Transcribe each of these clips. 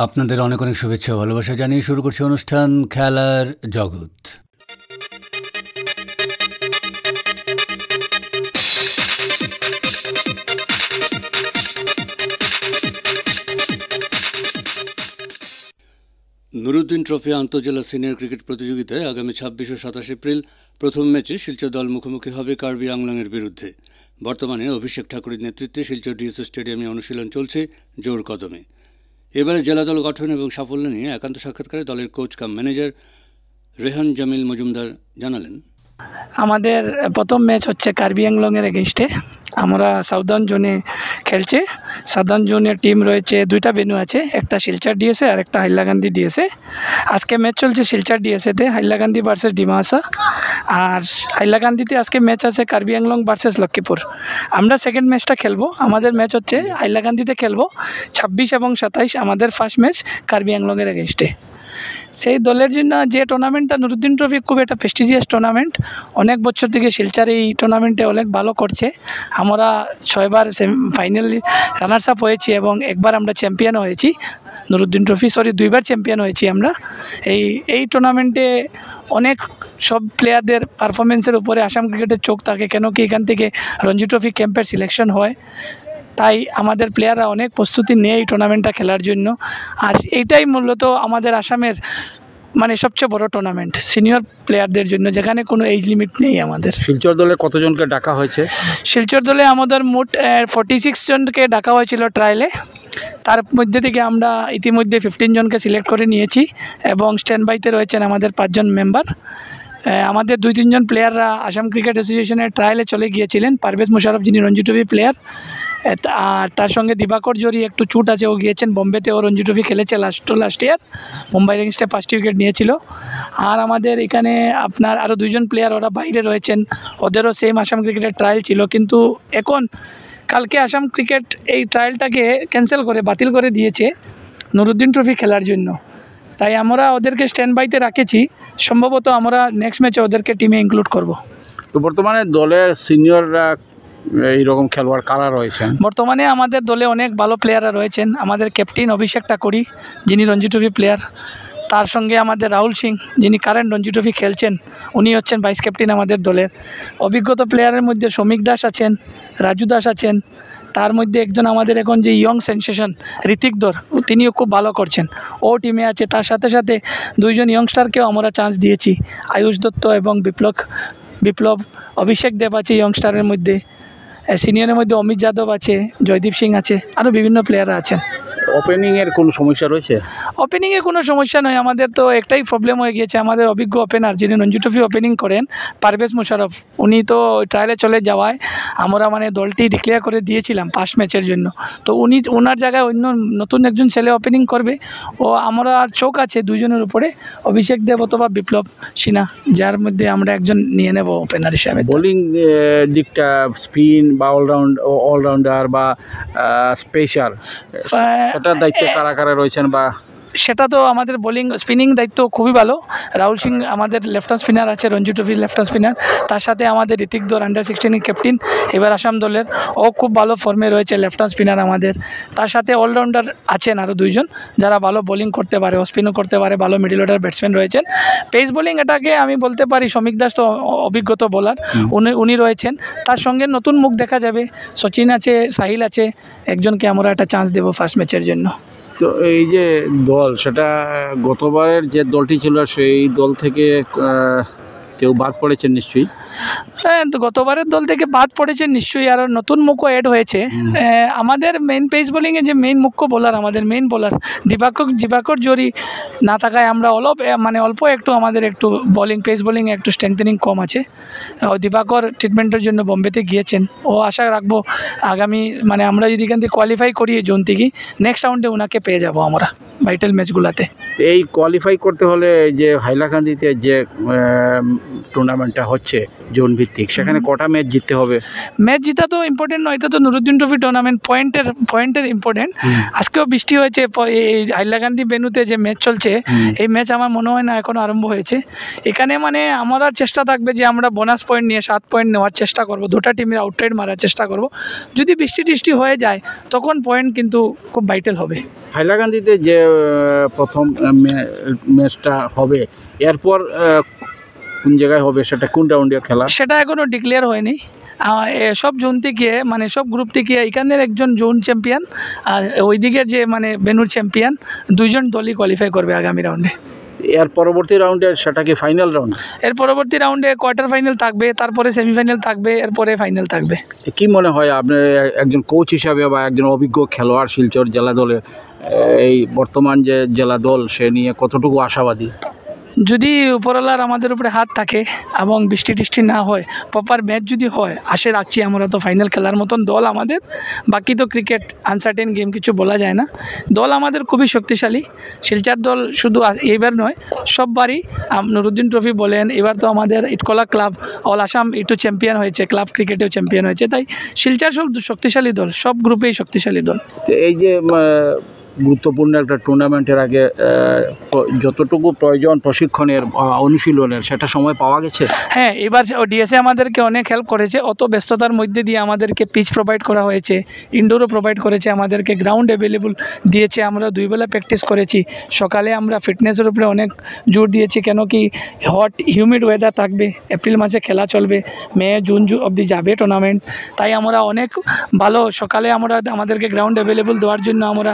আপনাদের অনেক অনেক শুভেচ্ছা ও ভালোবাসা জানিয়ে শুরু করছি অনুষ্ঠান খেলার জগৎ। নুরুদ্দিন ট্রফি আন্তঃজেলা সিনিয়র ক্রিকেট প্রতিযোগিতায় আগামী 26 ও 27 এপ্রিল প্রথম ম্যাচে শিলচর দল মুখোমুখি হবে কার্বি আংলংয়ের বিরুদ্ধে। বর্তমানে অভিষেক ঠাকুরের নেতৃত্বে শিলচর ডিএসও স্টেডিয়ামে অনুশীলন চলছে জোর কদমে। এবারে জেলা দল গঠন এবং সাফল্য নিয়ে একান্ত সাক্ষাৎকারে দলের কোচ কাম ম্যানেজার রেহান জামিল মজুমদার জানালেন, আমাদের প্রথম ম্যাচ হচ্ছে কার্বি আংলংয়ের এগেনস্টে। আমরা সাউদার্ন জোনে খেলছে। সাউদার্ন জোনের টিম রয়েছে, দুইটা ভেন্যু আছে, একটা শিলচর ডিএসএ আর একটা হাইলাকান্দি ডিএসএ। আজকে ম্যাচ চলছে শিলচর ডিএসএতে হাইলাকান্দি ভার্সেস ডিমাসা, আর হাইলাকান্দিতে আজকে ম্যাচ আছে কার্বি আংলং ভার্সেস লক্ষ্মীপুর। আমরা সেকেন্ড ম্যাচটা খেলবো। আমাদের ম্যাচ হচ্ছে হাইলাকান্দিতে খেলবো 26 এবং 27। আমাদের ফার্স্ট ম্যাচ কার্বি আংলংয়ের এগেনস্টে। সেই দলের জন্য যে টুর্নামেন্টটা নুরুদ্দিন ট্রফি খুব একটা প্রেস্টিজিয়াস টুর্নামেন্ট। অনেক বছর থেকে শিলচর এই টুর্নামেন্টে অনেক ভালো করছে। আমরা 6বার ফাইনালি রানার্স আপ হয়েছি এবং একবার আমরা চ্যাম্পিয়নও হয়েছি। নুরুদ্দিন ট্রফি 2বার চ্যাম্পিয়ন হয়েছি আমরা। এই টুর্নামেন্টে অনেক সব প্লেয়ারদের পারফরমেন্সের উপরে আসাম ক্রিকেটের চোখ থাকে, কেন কি এখান থেকে রঞ্জি ট্রফি ক্যাম্পের সিলেকশন হয়। তাই আমাদের প্লেয়াররা অনেক প্রস্তুতি নেয় এই টুর্নামেন্টটা খেলার জন্য। আর এইটাই মূলত আমাদের আসামের সবচেয়ে বড় টুর্নামেন্ট সিনিয়র প্লেয়ারদের জন্য, যেখানে কোনো এজ লিমিট নেই। আমাদের শিলচর দলে কতজনকে ডাকা হয়েছে? শিলচর দলে আমাদের মোট 46 জনকে ডাকা হয়েছিল ট্রায়ালে। তার মধ্যে থেকে আমরা ইতিমধ্যে 15 জনকে সিলেক্ট করে নিয়েছি এবং স্ট্যান্ড বাইতে রয়েছেন আমাদের 5 জন মেম্বার। আমাদের 2-3 জন প্লেয়াররা আসাম ক্রিকেট অ্যাসোসিয়েশনের ট্রায়ালে চলে গিয়েছিলেন। পারভেজ মুশারফ, যিনি রঞ্জি ট্রফি প্লেয়ার, আর তার সঙ্গে দিবাকর জরি একটু চুট আছে, ও গিয়েছেন বোম্বেতে, ও রঞ্জি ট্রফি খেলেছে লাস্ট ইয়ার। মুম্বাইয়ের এগেইনস্টে 5টি উইকেট নিয়েছিল। আর আমাদের এখানে আপনার আরও 2 জন প্লেয়ার, ওরা বাইরে রয়েছেন, ওদেরও সেম আসাম ক্রিকেটের ট্রায়াল ছিল, কিন্তু কালকে আসাম ক্রিকেট এই ট্রায়ালটাকে ক্যান্সেল করে বাতিল করে দিয়েছে নুরুদ্দিন ট্রফি খেলার জন্য। তাই আমরা ওদেরকে স্ট্যান্ড বাইতে রাখেছি। সম্ভবত আমরা নেক্সট ম্যাচে ওদেরকে টিমে ইনক্লুড করব। তো বর্তমানে দলে সিনিয়ররা এইরকম খেলোয়াড় কারা রয়েছেন? বর্তমানে আমাদের দলে অনেক ভালো প্লেয়াররা রয়েছেন। আমাদের ক্যাপ্টেন অভিষেক ঠাকুরি, যিনি রঞ্জি ট্রফি প্লেয়ার, তার সঙ্গে আমাদের রাহুল সিং, যিনি কারেন্ট রঞ্জি ট্রফি খেলছেন, উনি হচ্ছেন ভাইস ক্যাপ্টেন আমাদের দলের। অভিজ্ঞতা প্লেয়ারের মধ্যে শ্রমিক দাস আছেন, রাজু দাস আছেন, তার মধ্যে একজন আমাদের এখন যে ইয়ং সেন্সেশন ঋতিক দর, তিনিও খুব ভালো করছেন, ও টিমে আছে। তার সাথে সাথে 2 জন ইয়ংস্টারকেও আমরা চান্স দিয়েছি, আয়ুষ দত্ত এবং বিপ্লব। অভিষেক দেব আছে ইয়ংস্টারের মধ্যে। সিনিয়রের মধ্যে অমিত যাদব আছে, জয়দীপ সিং আছে, আরও বিভিন্ন প্লেয়াররা আছেন। ওপেনিংয়ের কোনো সমস্যা রয়েছে? ওপেনিংয়ে কোনো সমস্যা নয়। আমাদের তো একটাই প্রবলেম হয়ে গিয়েছে, আমাদের অভিজ্ঞ ওপেনার, যিনি রঞ্জি ট্রফি ওপেনিং করেন, পারভেজ মুশারফ, উনি তো ট্রায়ালে চলে যাওয়ায় আমরা দলটি ডিক্লেয়ার করে দিয়েছিলাম 5 ম্যাচের জন্য। তো ওনার জায়গায় অন্য নতুন একজন ছেলে ওপেনিং করবে। ও আমরা আর চোখ আছে 2 জনের উপরে, অভিষেক দেব অথবা বিপ্লব সিনহা, যার মধ্যে আমরা একজন নিয়ে নেব ওপেনার হিসাবে। বোলিং দিকটা স্পিন বা অলরাউন্ডার বা স্পেশাল, এটার দায়িত্বে কারা কারা রয়েছেন? বা সেটা তো আমাদের স্পিনিং দায়িত্ব খুবই ভালো। রাহুল সিং আমাদের লেফট আর্ম স্পিনার আছে, রঞ্জি ট্রফির লেফট আর্ম স্পিনার। তার সাথে আমাদের ঋতিক দর আন্ডার-16 ক্যাপ্টেন, এবার আসাম দলের, ও খুব ভালো ফর্মে রয়েছে, লেফট আর্ম স্পিনার আমাদের। তার সাথে অলরাউন্ডার আছেন আরও 2 জন, যারা ভালো বোলিং করতে পারে, স্পিনও করতে পারে, ভালো মিডল অর্ডার ব্যাটসম্যান রয়েছেন। পেস বোলিং এটাকে আমি বলতে পারি শ্রমিক দাস তো অভিজ্ঞতা বোলার, উনি রয়েছেন। তার সঙ্গে নতুন মুখ দেখা যাবে, সচিন আছে, সাহিল আছে, একজনকে আমরা একটা চান্স দেবো ফার্স্ট ম্যাচের জন্য। তো এই যে দল, সেটা গতবারের যে দলটি ছিল সেই দল থেকে কেউ বাদ পড়েছেন নিশ্চয়ই? হ্যাঁ, গতবারের দল থেকে বাদ পড়েছেন নিশ্চয়ই, আর নতুন মুখও অ্যাড হয়েছে। আমাদের মেইন পেস বোলিংয়ে যে মেইন মুখ্য বোলার, আমাদের মেইন বোলার দিবাকর জরি না থাকায় আমরা অল্প একটু আমাদের একটু পেস বোলিংয়ে একটু স্ট্রেংথেনিং কম আছে। দিবাকর ট্রিটমেন্টের জন্য বোম্বেতে গিয়েছেন। ও আশা রাখবো আগামী আমরা যদি এখান থেকে কোয়ালিফাই করি জোন থেকে, নেক্সট রাউন্ডে ওনাকে পেয়ে যাব আমরা ভাইটাল ম্যাচগুলোতে। এই কোয়ালিফাই করতে হলে যে হাইলাকান্দিতে যে টুর্নামেন্টটা হচ্ছে, জোন ভিত্তিক, সেখানে কটা ম্যাচ জিততে হবে? ম্যাচ জিতা তো ইম্পর্টেন্ট নয়, এটা তো নুরুদ্দিন ট্রফি টুর্নামেন্ট, পয়েন্টের ইম্পর্টেন্ট। আজকেও বৃষ্টি হয়েছে, এই হাইলাকান্দি ভেন্যুতে যে ম্যাচ চলছে, এই ম্যাচ আমার মনে হয় না এখনো আরম্ভ হয়েছে। এখানে মানে আমার চেষ্টা থাকবে যে আমরা বোনাস পয়েন্ট নিয়ে 7 পয়েন্ট নেওয়ার চেষ্টা করব, দুটা টিমের আউটসাইড মারার চেষ্টা করব। যদি বৃষ্টি টিষ্টি হয়ে যায় তখন পয়েন্ট কিন্তু খুব ভাইটাল হবে। হাইলাকান্দিতে যে প্রথম ম্যাচটা হবে, এরপর কোন জায়গায় হবে, সেটা কোন রাউন্ডের খেলা? সেটা এখনও ডিক্লেয়ার হয়নি। সব জোন থেকে মানে সব গ্রুপ থেকে এখানের একজন জোন চ্যাম্পিয়ন আর ওইদিকের যে মানে বেনুর চ্যাম্পিয়ন, দুইজন দলই কোয়ালিফাই করবে আগামী রাউন্ডে। এর পরবর্তী রাউন্ডে সেটা কি ফাইনাল রাউন্ড? এর পরবর্তী রাউন্ডে কোয়ার্টার ফাইনাল থাকবে, তারপরে সেমিফাইনাল থাকবে, এরপরে ফাইনাল থাকবে। কি মনে হয় আপনার একজন কোচ হিসাবে বা একজন অভিজ্ঞ খেলোয়াড় শিলচর জেলা দলে, এই বর্তমান যে জেলা দল সে নিয়ে কতটুকু আশাবাদী? যদি উপরওয়ালার আমাদের উপরে হাত থাকে এবং বৃষ্টি টিষ্টি না হয়, প্রপার ম্যাচ যদি হয়, আশা রাখছি আমরা তো ফাইনাল খেলার মতন দল আমাদের। বাকি তো ক্রিকেট আনসার্টেন গেম, কিছু বলা যায় না। দল আমাদের খুবই শক্তিশালী। শিলচর দল শুধু এইবার নয়, সববারই নুরুদ্দিন ট্রফি বলেন, এবার তো আমাদের ইটকলা ক্লাব অল আসাম একটু চ্যাম্পিয়ন হয়েছে, ক্লাব ক্রিকেটেও চ্যাম্পিয়ন হয়েছে। তাই শিলচর সব শক্তিশালী দল, সব গ্রুপেই শক্তিশালী দল। তো এই যে গুরুত্বপূর্ণ একটা টুর্নামেন্টের আগে যতটুকু প্রয়োজন প্রশিক্ষণের অনুশীলনের, সেটা সময় পাওয়া গেছে? হ্যাঁ, এবার ডিএসএ আমাদেরকে অনেক হেল্প করেছে। অত ব্যস্ততার মধ্যে দিয়ে আমাদেরকে পিচ প্রোভাইড করা হয়েছে, ইনডোরও প্রোভাইড করেছে, আমাদেরকে গ্রাউন্ড অ্যাভেলেবল দিয়েছে। আমরা 2 বেলা প্র্যাকটিস করেছি। সকালে আমরা ফিটনেসের উপরে অনেক জোর দিয়েছি, কেন কি হট হিউমিড ওয়েদার থাকবে, এপ্রিল মাসে খেলা চলবে, মে জুন অবধি যাবে টুর্নামেন্ট। তাই আমরা অনেক ভালো সকালে আমাদেরকে গ্রাউন্ড অ্যাভেলেবল দেওয়ার জন্য আমরা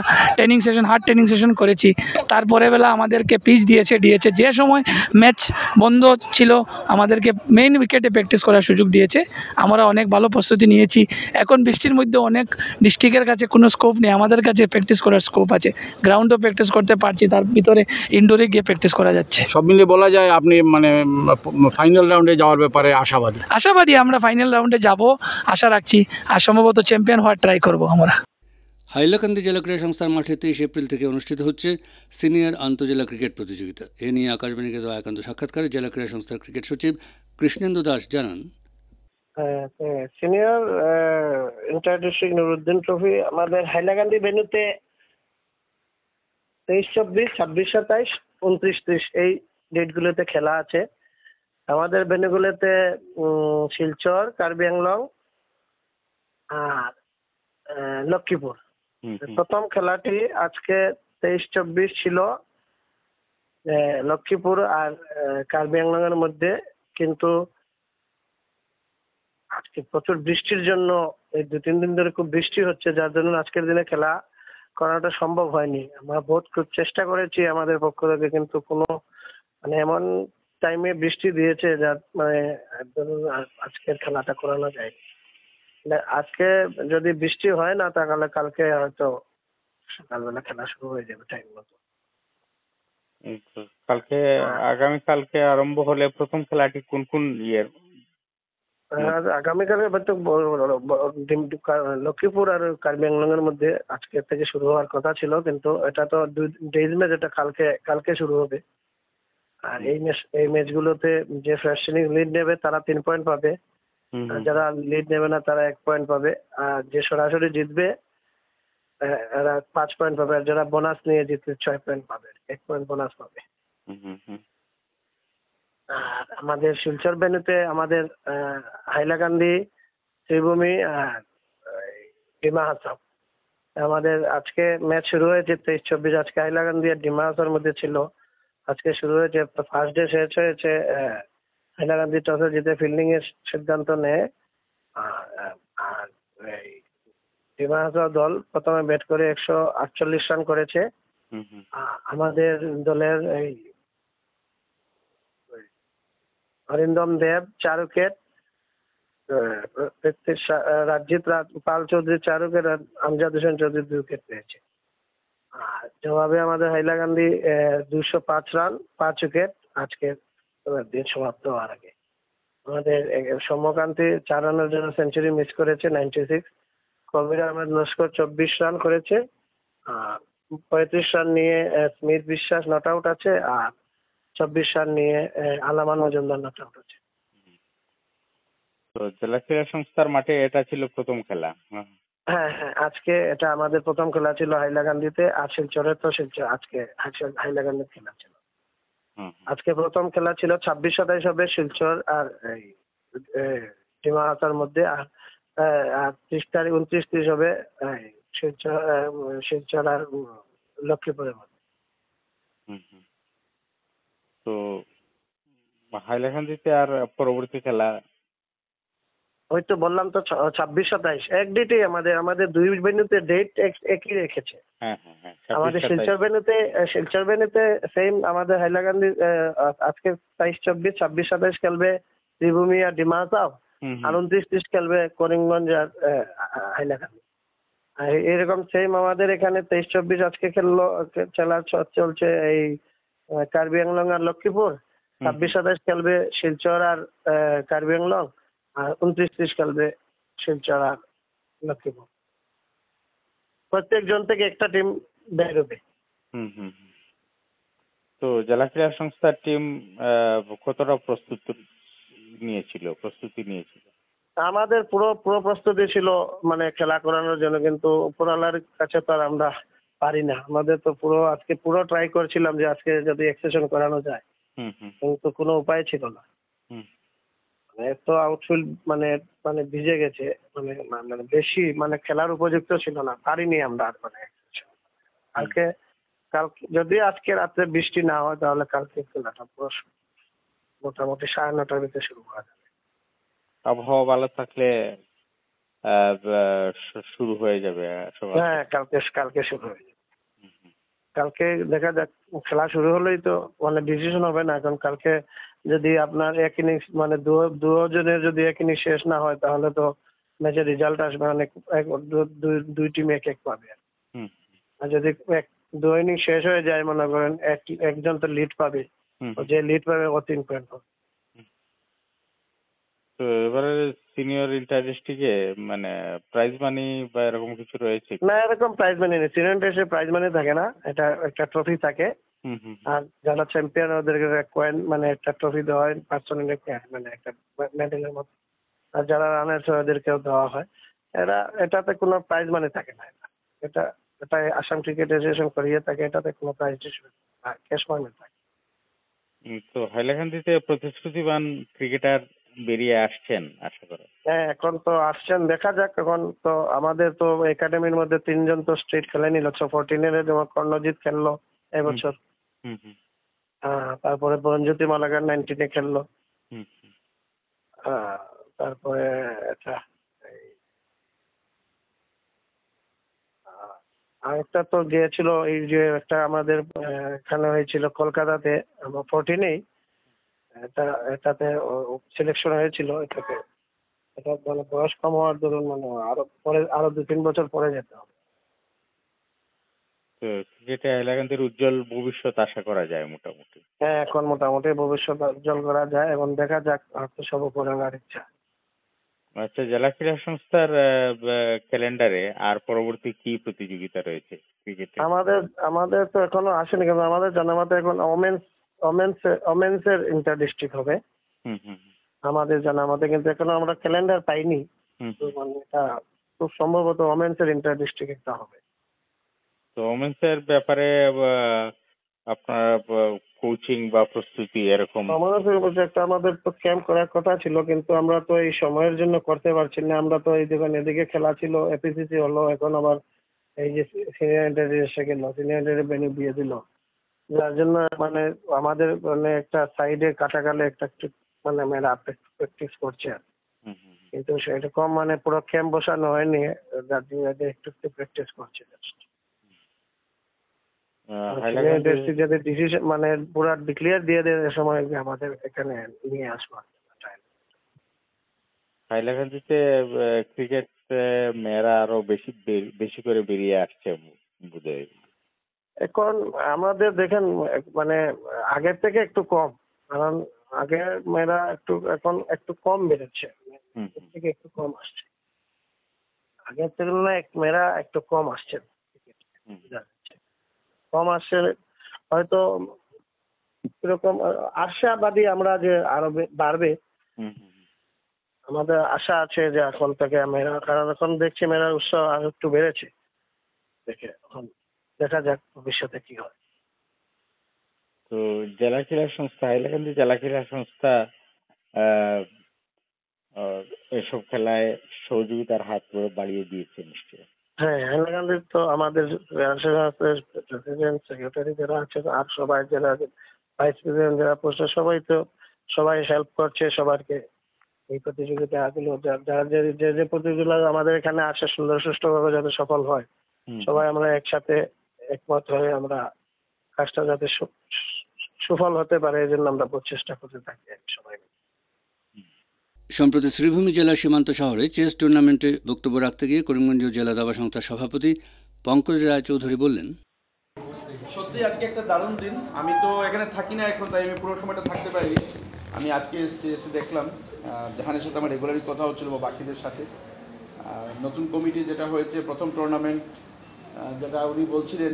হার্ড ট্রেনিং সেশন করেছি। তারপরে বেলা আমাদেরকে পিচ দিয়েছে যে সময় ম্যাচ বন্ধ ছিল আমাদেরকে মেইন উইকেটে প্র্যাকটিস করার সুযোগ দিয়েছে। আমরা অনেক ভালো প্রস্তুতি নিয়েছি। এখন বৃষ্টির মধ্যে অনেক ডিস্ট্রিক্টের কাছে কোনো স্কোপ নেই, আমাদের কাছে প্র্যাকটিস করার স্কোপ আছে। গ্রাউন্ডও প্র্যাকটিস করতে পারছি, তার ভিতরে ইনডোরে গিয়ে প্র্যাকটিস করা যাচ্ছে। সব মিলিয়ে বলা যায় আপনি মানে ফাইনাল রাউন্ডে যাওয়ার ব্যাপারে আশাবাদী? আমরা ফাইনাল রাউন্ডে যাব, আশা রাখছি, আর সম্ভবত চ্যাম্পিয়ন হওয়ার ট্রাই করব আমরা। হাইলাকান্দি জেলা ক্রীড়া সংস্থার মাঠে 23 এপ্রিল থেকে অনুষ্ঠিত হচ্ছে সিনিয়র আন্তজেলা ক্রিকেট প্রতিযোগিতা। এ নিয়ে আকাশবাণীকে দেওয়া একান্ত সাক্ষাৎকারে জেলা ক্রীড়া সংস্থার ক্রিকেট সচিব কৃষ্ণেন্দু দাস জানান, senior inter district Nuruddin trophy আমাদের হাইলাকান্দি ভেন্যুতে 23-24, 26-27, 29-30 এই ডেটগুলোতে খেলা আছে। আমাদের ভেন্যুগুলোতে শিলচর, কার্বি আংলং আর লক্ষ্মীপুর। প্রথম খেলাটি আজকে 23-24 ছিল লক্ষ্মীপুর আর কার্বি আংলং এর মধ্যে, কিন্তু আজকে প্রচুর বৃষ্টির জন্য এই 2-3 দিন ধরে খুব বৃষ্টি হচ্ছে, যার জন্য আজকের দিনে খেলা করাটা সম্ভব হয়নি। আমরা খুব চেষ্টা করেছি আমাদের পক্ষ থেকে, কিন্তু কোনো মানে এমন টাইমে বৃষ্টি দিয়েছে যার মানে আজকের খেলাটা করানো যায়। আজকে যদি বৃষ্টি হয় না, তাহলে কালকে হয়তো সকালবেলা খেলা শুরু হয়ে যাবে টাইম মতো। কালকে আগামীকালকে আরম্ভ হলে প্রথম খেলাটি কোন কোন ইয়ের? আগামীকালে হয়তো লক্ষ্মীপুর আর কার্বি আংলং এর মধ্যে আজকে থেকে শুরু হওয়ার কথা ছিল, কিন্তু এটা তো 2 ডেজ ম্যাচ, এটা কালকে শুরু হবে। আর এই ম্যাচগুলোতে যে ফার্স্ট ইনিংস লিড নেবে তারা 3 পয়েন্ট পাবে, আর যারা লিড নেবে না তারা 1 পয়েন্ট পাবে, আর যে সরাসরি জিতবে এরা 5 পয়েন্ট পাবে, আর যারা বোনাস নিয়ে জিতবে 6 পয়েন্ট পাবে, 1 পয়েন্ট বোনাস পাবে। আর আমাদের শিলচর ভেন্যুতে আমাদের হাইলাকান্দি, শ্রীভূমি আর ডিমা হাসাও আমাদের আজকে ম্যাচ শুরু হয়েছে 23-24। আজকে হাইলাকান্দি আর ডিমা হাসাওর মধ্যে ছিল, আজকে শুরু হয়েছে। ফার্স্ট ডে শেষ হয়েছে, হাইলাকান্দি টসে জিতে ফিল্ডিং এর সিদ্ধান্ত নেয়, আর ডিমা হাসাও দল প্রথমে ব্যাট করে 148 রান করেছে। আমাদের দলের এই অরিন্দম দেব 4 উইকেট, রাজ্জিত পাল চৌধুরী 4 উইকেট, আর আমজাদ হোসেন চৌধুরী 2 উইকেট পেয়েছে। আর জবাবে আমাদের হাইলাকান্দি 205 রান, 5 উইকেট আজকে দিন সমাপ্ত হওয়ার আগে। আমাদের সৌম্যকান্তি 4 রানের জন্য সেঞ্চুরি মিস করেছে 96। কবির আহমেদ লস্কর 24 রান করেছে, আর 35 রান নিয়ে স্মিথ বিশ্বাস নট আউট আছে, আর 24 রান নিয়ে আলামান মজুমদার নট আউট আছে। তো জেলা ক্রীড়া সংস্থার মাঠে এটা ছিল প্রথম খেলা। হ্যাঁ। হ্যাঁ হ্যাঁ, আজকে এটা আমাদের প্রথম খেলা ছিল হাইলাকান্দিতে, আর শিলচরে তো শিলচর আজকে হাইলাকান্দির খেলা ছিল। হুম, আজকে প্রথম খেলা ছিল 26-27 হবে শিলচর আর এই ডিমা হাসার মধ্যে, আর 30 তারিখ 29-30 হবে এই, শিলচর আর লক্ষ্মীপুরের মধ্যে। হুম, হুম। তো হাইলাকান্দিতে আর পরবর্তী খেলা? ওই তো বললাম তো 26-27 এক ডেটেই আমাদের দুই ভেন্যুতে ডেট একই রেখেছে। হ্যাঁ, হ্যাঁ, হ্যাঁ, আমাদের 26-27। শিলচর ভেন্যুতে সেম, আমাদের হাইলাকান্দি আজকে 23-24 26-27 খেলবে ত্রিভূমি আর ডিমা হাসাও, হুম, আর হুম, 29-30 খেলবে করিমগঞ্জ আর হাইলাকান্দি। আর এরকম সেম আমাদের এখানে 23-24 আজকে খেলা চলছে এই কার্বি আংলং আর লক্ষ্মীপুর। 26-27 খেলবে শিলচর আর কার্বি আংলং, আর 29-30 খেলবে শিলচর আর লক্ষ্মীপুর। প্রত্যেক জন থেকে একটা টিম বেরোবে। হুম, হুম, হুম। তো জেলা ক্রীড়া সংস্থার টিম কতটা প্রস্তুতি নিয়েছিল? আমাদের পুরো পুরো প্রস্তুতি ছিল মানে খেলা করানোর জন্য, কিন্তু উপরওয়ালার কাছে তো আর আমরা পারি না। আমাদের তো আজকে পুরো ট্রাই করছিলাম যে আজকে যদি এক্সেশন করানো যায়, হুম, হুম, কিন্তু কোনো উপায় ছিল না। হুম, মানে এত আউটফিল্ড মানে মানে ভিজে গেছে, মানে মানে বেশি মানে খেলার উপযুক্ত ছিল না, পারিনি আমরা আর মানে exception। কালকে কালকে যদি আজকে রাত্রে বৃষ্টি না হয় তাহলে কালকে খেলাটা পুরো মোটামুটি 9:30টার ভিতরে শুরু করা যাবে। আবহাওয়া ভালো থাকলে শুরু হয়ে যাবে সকাল হ্যাঁ, থেকে। কালকে কালকে শুরু হয়ে যাবে। কালকে দেখা যাক, খেলা শুরু হলেই তো মানে ডিসিশন হবে না। এখন কালকে যদি আপনার এক ইনিংস মানে দুজনের যদি এক ইনিংস শেষ না হয় তাহলে তো ম্যাচের রেজাল্ট আসবে অনেক, দুই টিম এক এক পাবে। হুম, আর যদি দুই ইনিংস শেষ হয়ে যায়, মনে করেন একজন তো লিড পাবে, হুম, ও যে লিড পাবে ও 3 পয়েন্ট পাবে। তো এবারে সিনিয়র ইন্টার ডিস্ট্রিক্টে মানে প্রাইজ মানি বা এরকম কিছু রয়েছে? না, এরকম প্রাইজ মানি নেই, সিনিয়র ইন্টারেস্টে প্রাইজ মানি থাকে না, এটা একটা ট্রফি থাকে। হুম, হুম, আর যারা চ্যাম্পিয়ন ওদেরকে কয়েন মানে একটা ট্রফি দেওয়া হয়, পার্সোনালি মানে একটা মেডেলের মতো। আর যারা রানার্স হয় ওদেরকেও দেওয়া হয়। এটাতে কোনো প্রাইজ মানি থাকে না। এটা এটা আসাম ক্রিকেট অ্যাসোসিয়েশন করিয়ে থাকে, এটাতে কোনো প্রাইজ ক্যাশ মানি থাকে। তো হাইলাকান্দিতে প্রতিশ্রুতিবান ক্রিকেটার বেরিয়ে আসছেন আশা করা? হ্যাঁ, এখন তো আসছেন, দেখা যাক। এখন তো আমাদের তো একাডেমির মধ্যে 3 জন তো স্টেট খেলে নিল, 14 যেমন কর্ণজিৎ খেললো এবছর। হুম, হুম, তারপরে বরঞ্জ্যোতি মালাকার 19 খেললো। হুম, হুম, আহ, তারপরে এটা এই, আহ, আরেকটা তো গিয়েছিল, এই যে একটা আমাদের এখানে হয়েছিল কলকাতাতে, আমার 14-এই এটাতে সিলেকশন হয়েছিল। এটাতে এটা মানে বয়স কম হওয়ার দরুন মানে আরো 2-3 বছর পরে যেতে হবে। তো ক্রিকেটে হাইলাকান্দির উজ্জ্বল ভবিষ্যৎ আশা করা যায় মোটামুটি। হ্যাঁ, এখন মোটামুটি ভবিষ্যৎ উজ্জ্বল করা যায়, এবং দেখা যাক, আর তো সব উপরালার ইচ্ছা। আচ্ছা, জেলা ক্রীড়া সংস্থার ক্যালেন্ডারে আর পরবর্তী কি প্রতিযোগিতা রয়েছে ক্রিকেটে? আমাদের আমাদের তো এখনো আসেনি, কিন্তু আমাদের জানা মতে এখন ওমেন্স এর ইন্টার ডিস্ট্রিক্ট হবে হুম, হুম, আমাদের জানা মতে, কিন্তু এখনো আমরা ক্যালেন্ডার পাইনি। হুম, তো হুম। মানে এটা খুব সম্ভবত ওমেন্স এর ইন্টার ডিস্ট্রিক্ট একটা হবে। তো ওমেন্সের ব্যাপারে আপনার কোচিং বা প্রস্তুতি এরকম? আমাদের তো ক্যাম্প করার কথা ছিল, কিন্তু আমরা তো এই সময়ের জন্য করতে পারছি না। আমরা তো এই দেখুন, এদিকে খেলা ছিল, এপিসিসি হলো, এখন আবার এই যে সিনিয়র ইন্টার এসে গেল, সিনিয়র ইন্টার ভেন্যু দিয়ে দিল, যার জন্য মানে আমাদের মানে একটা সাইডে কাটাকালে একটা একটু মানে মেয়েরা প্র্যাকটিস করছে আর। হুম, হুম, কিন্তু সেরকম মানে পুরো ক্যাম্প বসানো হয়নি, যার জন্য এদের একটু একটু প্র্যাকটিস করছে just। আর সিনিয়র হাইলাকান্দি ইন্ডাস্ট্রি যাদের ডিসিশন মানে পুরো ডিক্লেয়ার দিয়ে দেয় এ সময় যে আমাদের এখানে নিয়ে আসবো। হাইলাকান্দিতে ক্রিকেট মেয়েরা আরো বেশি করে বেরিয়ে আসছে বোধহয়। এখন আমাদের দেখেন মানে আগের থেকে একটু কম, কারণ আগে মেয়েরা এখন একটু কম বেরোচ্ছে, হুম, আগের হুম, থেকে একটু কম আসছে। আগের তুলনায় মেয়েরা একটু কম আসছে, হুম, কম আসছে। হয়তো এরকম আশাবাদী আমরা যে আরো বাড়বে। হুম, হুম, আমাদের আশা আছে যে এখন থেকে মেয়েরা, কারণ এখন দেখছি মেয়েরার উৎসাহ আরো একটু বেড়েছে, দেখে এখন দেখা যাক ভবিষ্যতে কি হয়। তো জেলা ক্রীড়া সংস্থা, হাইলাকান্দি জেলা ক্রীড়া সংস্থা আহ, আহ, এসব খেলায় সহযোগিতার হাত বাড়িয়ে দিয়েছে নিশ্চয়ই। হ্যাঁ, হাইলাকান্দির তো আমাদের প্রেসিডেন্ট সেক্রেটারি যারা আছে আর সবাই যারা ভাইস প্রেসিডেন্ট যারা পোস্ট, সবাই হেল্প করছে সবাইকে এই প্রতিযোগিতাগুলো, যারা যে যে যে প্রতিযোগিতা আমাদের এখানে আসে সুন্দর সুষ্ঠুভাবে যাতে সফল হয়, সবাই আমরা একসাথে একমত হয়ে আমরা কাজটা যাতে সুফল হতে পারে এই জন্য আমরা প্রচেষ্টা করতে থাকি সবাই। সম্প্রতি শ্রীভূমি জেলার সীমান্ত শহরে চেস টুর্নামেন্টে বক্তব্য রাখতে গিয়ে করিমগঞ্জ জেলা দাবা সংস্থার সভাপতি পঙ্কজ রায়চৌধুরী বললেন, সত্যি আজকে একটা দারুণ দিন। আমি তো এখানে থাকি না এখন, তাই আমি পুরো সময়টা থাকতে পারিনি। আমি আজকে এসে দেখলাম জাহানের সাথে আমার রেগুলারই কথা হচ্ছিল বা বাকিদের সাথে। নতুন কমিটি যেটা হয়েছে, প্রথম টুর্নামেন্ট যেটা উনি বলছিলেন,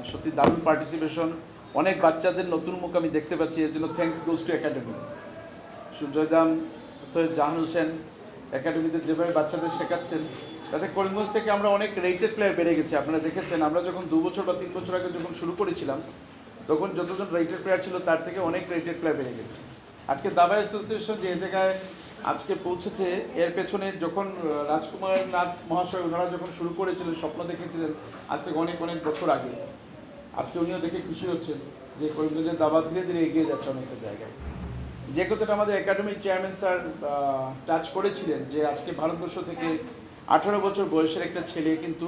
সত্যি দারুণ পার্টিসিপেশন, অনেক বাচ্চাদের নতুন মুখ আমি দেখতে পাচ্ছি। এর জন্য থ্যাঙ্কস গোজ টু একাডেমি, সুজয়দাম, সৈয়দ জাহান হোসেন, একাডেমিতে যেভাবে বাচ্চাদের শেখাচ্ছেন, তাতে করিমগঞ্জ থেকে আমরা অনেক রেটেড প্লেয়ার বেড়ে গেছি। আপনারা দেখেছেন আমরা যখন 2 বছর বা 3 বছর আগে যখন শুরু করেছিলাম, তখন যতজন রেটেড প্লেয়ার ছিল তার থেকে অনেক রেটেড প্লেয়ার বেড়ে গেছে। আজকে দাবা অ্যাসোসিয়েশন যে জায়গায় আজকে পৌঁছেছে, এর পেছনে যখন রাজকুমার নাথ মহাশয় ওনারা যখন শুরু করেছিলেন, স্বপ্ন দেখেছিলেন আজ থেকে অনেক অনেক বছর আগে, আজকে উনিও দেখে খুশি হচ্ছেন যে করিমগঞ্জের দাবা ধীরে ধীরে এগিয়ে যাচ্ছে অনেকটা জায়গায়। যে কথাটা আমাদের একাডেমির চেয়ারম্যান স্যার টাচ করেছিলেন, যে আজকে ভারতবর্ষ থেকে 18 বছর বয়সের একটা ছেলে কিন্তু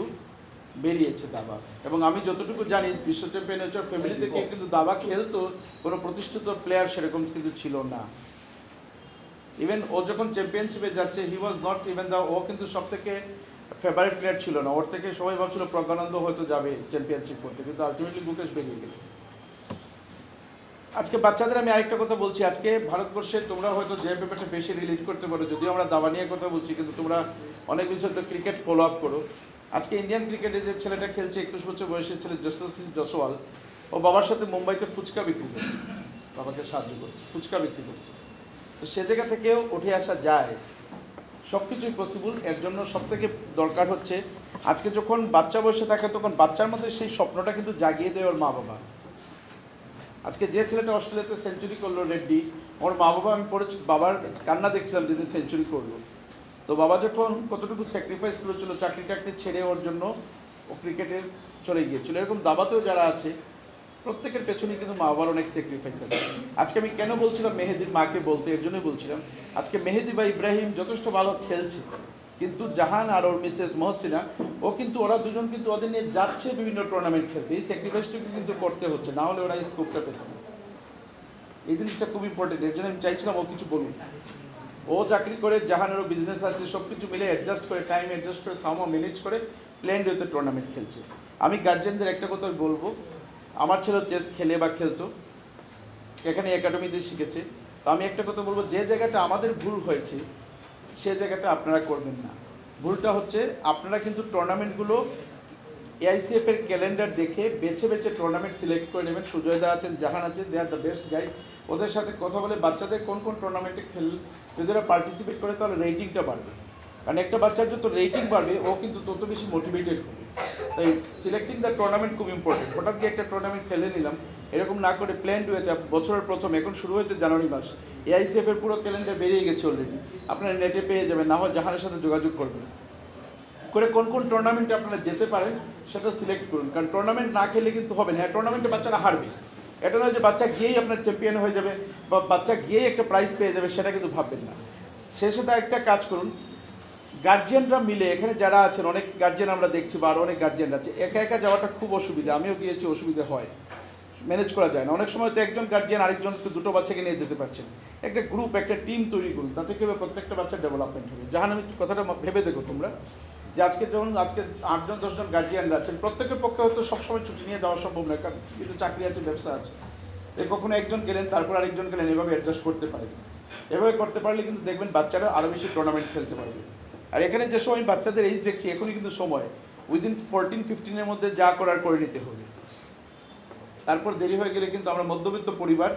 বেরিয়েছে দাবা, এবং আমি যতটুকু জানি বিশ্ব চ্যাম্পিয়ন হচ্ছে ফ্যামিলি থেকে কিন্তু দাবা খেলতো, কোনো প্রতিষ্ঠিত প্লেয়ার সেরকম কিন্তু ছিল না। ইভেন ও যখন চ্যাম্পিয়নশিপে যাচ্ছে, হি ওয়াজ নট ইভেন ও কিন্তু সব থেকে ফেভারিট প্লেয়ার ছিল না। ওর থেকে সবাই ভাবছিল প্রজ্ঞানন্দ হয়তো যাবে চ্যাম্পিয়নশিপ করতে, কিন্তু আলটিমেটলি মুকেশ বেরিয়ে গেল। আজকে বাচ্চাদের আমি আরেকটা কথা বলছি, আজকে ভারতবর্ষে তোমরা হয়তো যে ব্যাপারটা বেশি রিলেট করতে পারো, যদিও আমরা দাবা নিয়ে কথা বলছি, কিন্তু তোমরা অনেক বেশি হয়তো ক্রিকেট ফলো আপ করো। আজকে ইন্ডিয়ান ক্রিকেটে যে ছেলেটা খেলছে, 21 বছর বয়সের ছেলে যশস্বী জয়সওয়াল, ও বাবার সাথে মুম্বাইতে ফুচকা বিক্রি করছে, বাবাকে সাহায্য করছে ফুচকা বিক্রি করছে। তো সে জায়গা থেকেও উঠে আসা যায়, সব কিছুই পসিবল। এর জন্য সব থেকে দরকার হচ্ছে আজকে যখন বাচ্চা বসে থাকে, তখন বাচ্চার মধ্যে সেই স্বপ্নটা কিন্তু জাগিয়ে দেয় ওর মা বাবা। আজকে যে ছেলেটা অস্ট্রেলিয়াতে সেঞ্চুরি করলো রেড্ডি, ওর মা বাবা, আমি পড়েছি বাবার কান্না দেখছিলাম যেদিন সেঞ্চুরি করলো। তো বাবা যখন কতটুকু স্যাক্রিফাইস করেছিল, চাকরি টাকরি ছেড়ে ওর জন্য ও ক্রিকেটে চলে গিয়েছিল। এরকম দাবাতেও যারা আছে প্রত্যেকের পেছনে কিন্তু মা বাবার অনেক স্যাক্রিফাইস আছে। আজকে আমি কেন বলছিলাম মেহেদির মাকে বলতে, এর জন্যই বলছিলাম আজকে মেহেদি বা ইব্রাহিম যথেষ্ট ভালো খেলছে, কিন্তু জাহান আর ওর মিসেস মহসিনা, ও কিন্তু ওরা দুজন কিন্তু ওদের নিয়ে যাচ্ছে বিভিন্ন টুর্নামেন্ট খেলতে। এই স্যাক্রিফাইসটুকু কিন্তু করতে হচ্ছে, না হলে ওরা এই স্কোপটা পেত না। এই জিনিসটা খুব ইম্পর্টেন্ট, এর জন্য আমি চাইছিলাম ও কিছু বলুন। ও চাকরি করে, জাহানেরও বিজনেস আছে, সব কিছু মিলে অ্যাডজাস্ট করে, টাইম অ্যাডজাস্ট করে, সামা ম্যানেজ করে প্ল্যান্ড ওয়েতে টুর্নামেন্ট খেলছে। আমি গার্জেনদের একটা কথা বলবো, আমার ছেলে চেস খেলে বা খেলতো, এখানে একাডেমিতে শিখেছে। তো আমি একটা কথা বলবো, যে জায়গাটা আমাদের ভুল হয়েছে সে জায়গাটা আপনারা করবেন না। ভুলটা হচ্ছে আপনারা কিন্তু টুর্নামেন্টগুলো এআইসিএফ এর ক্যালেন্ডার দেখে বেছে বেছে টুর্নামেন্ট সিলেক্ট করে নেবেন। সুজয়দা আছেন, জাহান আছেন, দে আর দ্য বেস্ট গাইড। ওদের সাথে কথা বলে বাচ্চাদের কোন কোন টুর্নামেন্টে যদি ওরা পার্টিসিপেট করে, তাহলে রেটিংটা বাড়বে। কারণ একটা বাচ্চার যত রেটিং বাড়বে, ও কিন্তু তত বেশি মোটিভেটেড হবে। তাই সিলেক্টিং দ্য টুর্নামেন্ট খুব ইম্পর্টেন্ট। হঠাৎ গিয়ে একটা টুর্নামেন্ট খেলে নিলাম, এরকম না করে প্ল্যান ওয়েতে বছরের প্রথম, এখন শুরু হয়েছে জানুয়ারি মাস, এআইসিএফ এর পুরো ক্যালেন্ডার বেরিয়ে গেছে অলরেডি, আপনারা নেটে পেয়ে যাবেন, না হয় জাহানের সাথে যোগাযোগ করবেন করে কোন কোন টুর্নামেন্টে আপনারা যেতে পারেন সেটা সিলেক্ট করুন। কারণ টুর্নামেন্ট না খেলে কিন্তু হবে না। হ্যাঁ, টুর্নামেন্টে বাচ্চারা হারবে, এটা নয় যে বাচ্চা গিয়েই আপনার চ্যাম্পিয়ন হয়ে যাবে বা বাচ্চা গিয়েই একটা প্রাইজ পেয়ে যাবে, সেটা কিন্তু ভাববেন না। সেই সাথে একটা কাজ করুন, গার্জিয়ানরা মিলে, এখানে যারা আছেন অনেক গার্জিয়ান আমরা দেখছি বা আরও অনেক গার্জিয়ান আছে, একা একা যাওয়াটা খুব অসুবিধা। আমিও গিয়েছি, অসুবিধা হয়, ম্যানেজ করা যায় না। অনেক সময় তো একজন গার্জিয়ান আরেকজনকে, দুটো বাচ্চাকে নিয়ে যেতে পারছেন। একটা গ্রুপ, একটা টিম তৈরি করুন, তাতে কি হবে, প্রত্যেকটা বাচ্চার ডেভেলপমেন্ট হবে। জাহান, আমি কথাটা ভেবে দেখো তোমরা, যে আজকে 8জন 10জন গার্জিয়ানরা আছেন, প্রত্যেকের পক্ষে হয়তো সবসময় ছুটি নিয়ে যাওয়া সম্ভব নয়, কারণ কিন্তু চাকরি আছে, ব্যবসা আছে। এই কখনো একজন গেলেন, তারপর আরেকজন গেলেন, এভাবে অ্যাডজাস্ট করতে পারেন। এভাবে করতে পারলে কিন্তু দেখবেন বাচ্চারা আরও বেশি টুর্নামেন্ট খেলতে পারবে। আর এখানে যে সময় বাচ্চাদের এইজ দেখছি, এখনই কিন্তু সময়, উইদিন 14-15-এর মধ্যে যা করার করে নিতে হবে। তারপর দেরি হয়ে গেলে কিন্তু আমরা মধ্যবিত্ত পরিবার,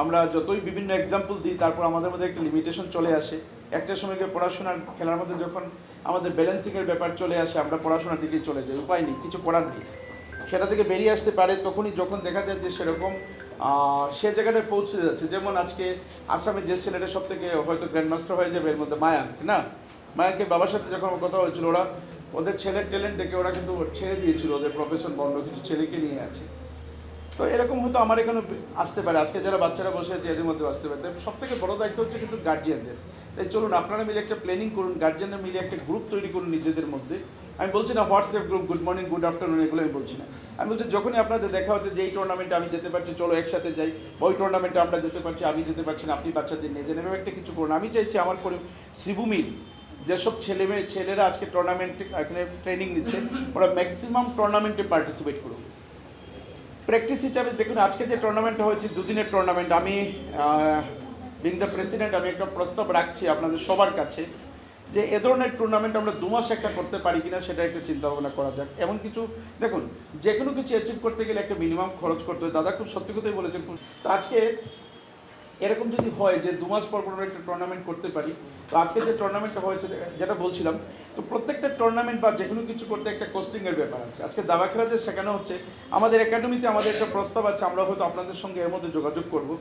আমরা যতই বিভিন্ন এক্সাম্পল দিই, তারপর আমাদের মধ্যে একটা লিমিটেশন চলে আসে। একটা সময় গিয়ে পড়াশোনার খেলার মধ্যে যখন আমাদের ব্যালেন্সিংয়ের ব্যাপার চলে আসে, আমরা পড়াশোনার দিকে চলে যাই, উপায় নেই, কিছু করার নেই। সেটা থেকে বেরিয়ে আসতে পারে তখনই যখন দেখা যায় যে সেরকম সে জায়গাটায় পৌঁছে যাচ্ছে। যেমন আজকে আসামে যে ছেলেটা সব থেকে হয়তো গ্র্যান্ডমাস্টার হয়ে যাবে এর মধ্যে মায়াঙ্ক, না মায়াঙ্কে বাবার সাথে যখন কথা হয়েছিল, ওরা ওদের ছেলের ট্যালেন্ট দেখে ওরা কিন্তু ছেড়ে দিয়েছিল ওদের প্রফেশন বন্ধ, কিছু ছেলেকে নিয়ে আছে। তো এরকম হয়তো আমার এখানে আসতে পারে, আজকে যারা বাচ্চারা বসে আছে এদের মধ্যে আসতে পারে। সব থেকে বড় দায়িত্ব হচ্ছে কিন্তু গার্জিয়ানদের। তাই চলুন আপনারা মিলে একটা প্ল্যানিং করুন, গার্জিয়ানরা মিলে একটা গ্রুপ তৈরি করুন নিজেদের মধ্যে। আমি বলছি না WhatsApp group, good morning good afternoon এগুলো আমি বলছি না। আমি বলছি যখনই আপনাদের দেখা হচ্ছে যে এই টুর্নামেন্টে আমি যেতে পারছি, চলো একসাথে যাই, ওই টুর্নামেন্টে আমরা যেতে পারছি, আমি যেতে পারছি না, আপনি বাচ্চাদের নিয়ে যান, এভাবে একটা কিছু করুন। আমি চাইছি আমার করে শ্রীভূমির যেসব ছেলেরা আজকে টুর্নামেন্টে এখানে ট্রেনিং নিচ্ছে, ওরা ম্যাক্সিমাম টুর্নামেন্টে পার্টিসিপেট করুন। প্র্যাকটিস হিসাবে দেখুন আজকে যে টুর্নামেন্টটা হয়েছে, দুদিনের টুর্নামেন্ট, আমি বিং দ্য প্রেসিডেন্ট আমি একটা প্রস্তাব রাখছি আপনাদের সবার কাছে যে এ ধরনের টুর্নামেন্ট আমরা 2 মাস একটা করতে পারি কিনা, সেটা একটু চিন্তা ভাবনা করা যাক। এমন কিছু দেখুন, যে কোনো কিছু অ্যাচিভ করতে গেলে একটা মিনিমাম খরচ করতে হয়। দাদা খুব সত্যি কথাই বলেছেন। তো আজকে এরকম যদি হয় যে 2 মাস পর আমরা একটা টুর্নামেন্ট করতে পারি, তো আজকে যে টুর্নামেন্টটা হয়েছে যেটা বলছিলাম, তো প্রত্যেকটা টুর্নামেন্ট বা যে কোনো কিছু করতে একটা কোস্টিংয়ের ব্যাপার আছে। আজকে দাবা খেলা যে শেখানো হচ্ছে, আমাদের একাডেমিতে আমাদের একটা প্রস্তাব আছে, আমরা হয়তো আপনাদের সঙ্গে এর মধ্যে যোগাযোগ করব।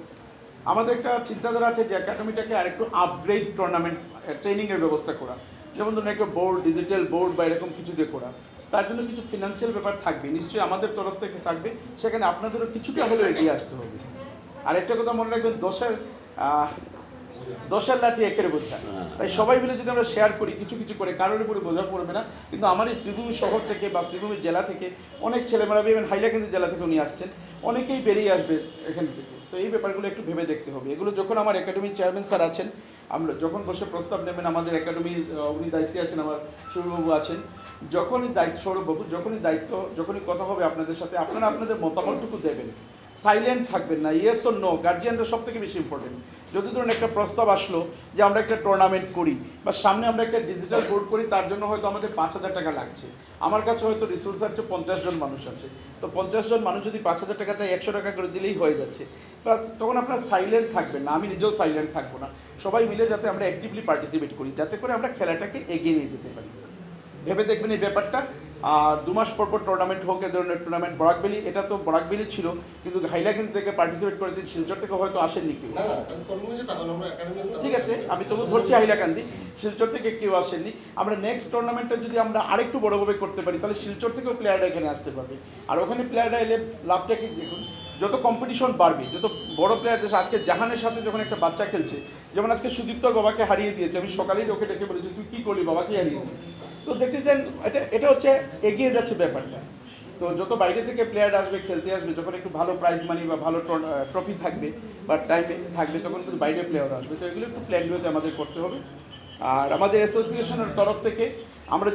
আমাদের একটা চিন্তাধারা আছে যে একাডেমিটাকে আরেকটু আপগ্রেড টুর্নামেন্ট ট্রেনিংয়ের ব্যবস্থা করা, যেমন ধরুন একটা বোর্ড, ডিজিটাল বোর্ড বা এরকম কিছু দিয়ে করা। তার জন্য কিছু ফিনান্সিয়াল ব্যাপার থাকবে, নিশ্চয়ই আমাদের তরফ থেকে থাকবে, সেখানে আপনাদেরও কিছুটা হলেও এগিয়ে আসতে হবে। আর একটা কথা মনে রাখবেন, দশের লাঠি একের বোঝা। তাই সবাই মিলে যদি আমরা শেয়ার করি, কিছু কিছু করে, কারোর উপরে বোঝা পড়বে না। কিন্তু আমার এই শ্রীভূমি শহর থেকে বা শ্রীভূমি জেলা থেকে অনেক ছেলেমেয়েরা, ইভেন হাইলাকান্দি জেলা থেকে উনি আসছেন, অনেকেই বেরিয়ে আসবে এখান থেকে। তো এই ব্যাপারগুলো একটু ভেবে দেখতে হবে। এগুলো যখন আমার একাডেমির চেয়ারম্যান স্যার আছেন, আমরা যখন বসে প্রস্তাব নেবেন, আমাদের একাডেমির উনি দায়িত্বে আছেন, আমার সৌরভবাবু আছেন, যখনই কথা হবে আপনাদের সাথে, আপনারা আপনাদের মতামতটুকু দেবেন, সাইলেন্ট থাকবেন না, ইয়েস ও নো। গার্জিয়ানরা সব থেকে বেশি ইম্পর্টেন্ট। যদি ধরুন একটা প্রস্তাব আসলো যে আমরা একটা টুর্নামেন্ট করি বা সামনে আমরা একটা ডিজিটাল বোর্ড করি, তার জন্য হয়তো আমাদের 5,000 টাকা লাগছে। আমার কাছে হয়তো রিসোর্স আছে 50 জন মানুষ আছে, তো 50 জন মানুষ যদি 5,000 টাকা চাই, 100 টাকা করে দিলেই হয়ে যাচ্ছে। তখন আপনারা সাইলেন্ট থাকবেন না, আমি নিজেও সাইলেন্ট থাকবো না। সবাই মিলে যাতে আমরা অ্যাক্টিভলি পার্টিসিপেট করি, যাতে করে আমরা খেলাটাকে এগিয়ে নিয়ে যেতে পারি। ভেবে দেখবেন এই ব্যাপারটা। 2 মাস পর টুর্নামেন্ট হোক, এ ধরনের টুর্নামেন্ট। বরাকবেলি, এটা তো বরাকবেলি ছিল, কিন্তু হাইলাকান্দি থেকে পার্টিসিপেট করেছেন, শিলচর থেকে হয়তো আসেননি কেউ। ঠিক আছে, আমি তবু ধরছি হাইলাকান্দি, শিলচর থেকে কেউ আসেননি। আমরা নেক্সট টুর্নামেন্টটা যদি আমরা আরেকটু বড়োভাবে করতে পারি, তাহলে শিলচর থেকেও প্লেয়াররা এখানে আসতে পারবে। আর ওখানে প্লেয়াররা এলে লাভটা কি দেখুন, যত কম্পিটিশন বাড়বে, যত বড় প্লেয়ার দেশে। আজকে জাহানের সাথে যখন একটা বাচ্চা খেলছে, যেমন আজকে সুদীপ্তর বাবাকে হারিয়ে দিয়েছে, আমি সকালেই ওকে ডেকে বলেছি তুই কী করলি, বাবাকে হারিয়ে দিই। তো দেখতেছেন এটা হচ্ছে এগিয়ে যাচ্ছে ব্যাপারটা। তো যত বাইরে থেকে প্লেয়ার আসবে, খেলতে আসবে, যখন একটু ভালো প্রাইজ মানি বা ভালো ট্রফি থাকবে বা টাইম থাকবে, তখন কিন্তু বাইরে প্লেয়ার আসবে। তো এগুলো একটু প্ল্যানগুলোতে আমাদের করতে হবে। আর আমাদের অ্যাসোসিয়েশনের তরফ থেকে আমরা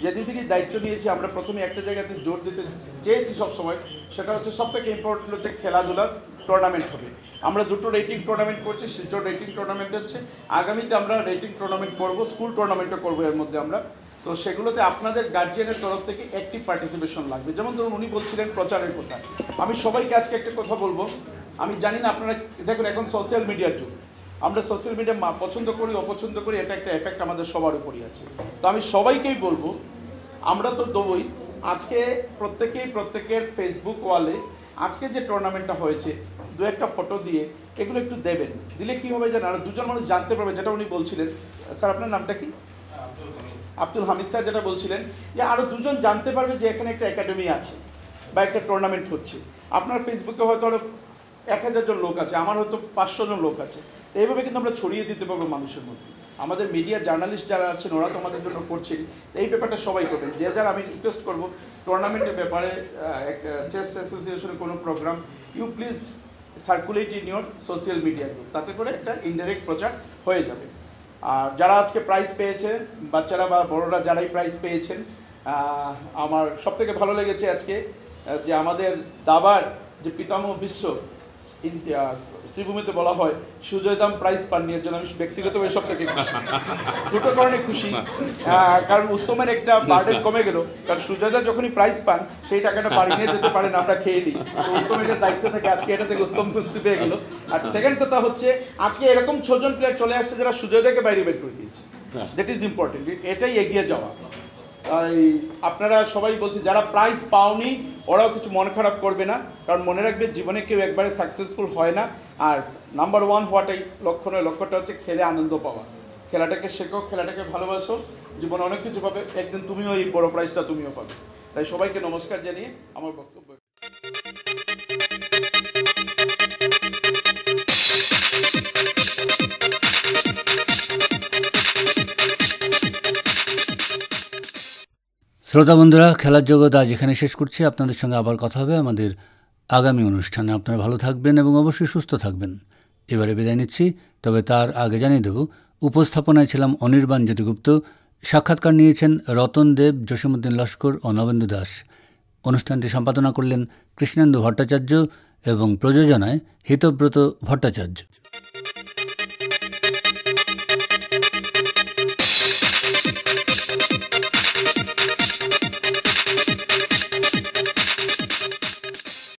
যেদিন থেকে দায়িত্ব নিয়েছি, আমরা প্রথমে একটা জায়গাতে জোর দিতে চেয়েছি সবসময়, সেটা হচ্ছে সবথেকে ইম্পর্টেন্ট হচ্ছে খেলাধুলার টুর্নামেন্ট হবে। আমরা 2টো রেটিং টুর্নামেন্ট করছি, শিলচর রেটিং টুর্নামেন্ট হচ্ছে, আগামীতে আমরা রেটিং টুর্নামেন্ট করবো, স্কুল টুর্নামেন্টও করবো এর মধ্যে আমরা। তো সেগুলোতে আপনাদের গার্জিয়ানের তরফ থেকে অ্যাক্টিভ পার্টিসিপেশন লাগবে। যেমন ধরুন উনি বলছিলেন প্রচারের কথা, আমি সবাইকে আজকে একটা কথা বলবো। আমি জানি না আপনারা দেখুন, এখন সোশ্যাল মিডিয়ার যুগ, আমরা সোশ্যাল মিডিয়া পছন্দ করি অপছন্দ করি, এটা একটা এফেক্ট আমাদের সবার উপরই আছে। তো আমি সবাইকেই বলবো, আমরা তো দেবই, আজকে প্রত্যেকের ফেসবুক ওয়ালে আজকে যে টুর্নামেন্টটা হয়েছে 2-1টা ফটো দিয়ে এগুলো একটু দেবেন। দিলে কি হবে জানেন, আর 2জন মানুষ জানতে পারবে, যেটা উনি বলছিলেন। স্যার আপনার নামটা কি? আব্দুল হামিদ স্যার যেটা বলছিলেন যে আরও 2জন জানতে পারবে যে এখানে একটা একাডেমি আছে বা একটা টুর্নামেন্ট হচ্ছে। আপনার ফেসবুকে হয়তো আরও 1000 জন লোক আছে, আমার হয়তো 500 জন লোক আছে। তো এইভাবে কিন্তু আমরা ছড়িয়ে দিতে পারবো মানুষের মধ্যে। আমাদের মিডিয়া জার্নালিস্ট যারা আছেন, ওরা তো আমাদের জন্য করছেন, এই ব্যাপারটা সবাই করবেন। যারা আমি রিকোয়েস্ট করবো, টুর্নামেন্টের ব্যাপারে চেস অ্যাসোসিয়েশনের কোনো programme, you please circulate in your social media group, তাতে করে একটা ইনডাইরেক্ট প্রচার হয়ে যাবে। আর যারা আজকে প্রাইজ পেয়েছেন, বাচ্চারা বা বড়রা যারাই প্রাইজ পেয়েছেন, আমার সবথেকে ভালো লেগেছে আজকে যে আমাদের দাবার যে পিতামহ বিশ্ব শ্রীভূমিতে বলা হয় সুজয় দাম প্রাইজ পাননি, এর জন্য আমি ব্যক্তিগতভাবে সব থেকে খুশি। দুটো কারণে খুশি, কারণ উত্তমের একটা বার্ডেন কমে গেল, কারণ সুজয় দা যখনই প্রাইজ পান সেই টাকাটা বাড়ি নিয়ে যেতে পারেন, আমরা খেয়ে নিই, তো উত্তমের দায়িত্ব থাকে আজকে এটা থেকে উত্তম মুক্তি পেয়ে গেল। আর সেকেন্ড কথা হচ্ছে আজকে এরকম 6 জন প্লেয়ার চলে আসছে যারা সুজয় দাকে বাইরে বের করে দিয়েছে, দ্যাট ইজ ইম্পর্টেন্ট, এটাই এগিয়ে যাওয়া। আপনারা সবাই বলছে যারা প্রাইজ পাওনি ওরাও কিছু মন খারাপ করবে না, কারণ মনে রাখবে জীবনে কেউ একবারে সাকসেসফুল হয় না। আর নাম্বার 1 হওয়াটাই লক্ষ্য নয়, লক্ষ্যটা হচ্ছে খেলে আনন্দ পাওয়া, খেলাটাকে শেখো, খেলাটাকে ভালোবাসো, জীবনে অনেক কিছু পাবে, একদিন তুমিও এই বড় প্রাইজটা তুমিও পাবে। তাই সবাইকে নমস্কার জানিয়ে আমার বক্তব্য। শ্রোতা বন্ধুরা, খেলার জগৎ আজ এখানে শেষ করছি। আপনাদের সঙ্গে আবার কথা হবে আমাদের আগামী অনুষ্ঠানে। আপনারা ভালো থাকবেন এবং অবশ্যই সুস্থ থাকবেন। এবারে বিদায় নিচ্ছি, তবে তার আগে জানিয়ে দেব উপস্থাপনায় ছিলাম অনির্বাণ জ্যোতিগুপ্ত, সাক্ষাৎকার নিয়েছেন রতন দেব, জসীমউদ্দিন লস্কর ও নবেন্দু দাস। অনুষ্ঠানটি সম্পাদনা করলেন কৃষ্ণেন্দু ভট্টাচার্য এবং প্রযোজনায় হিতব্রত ভট্টাচার্য।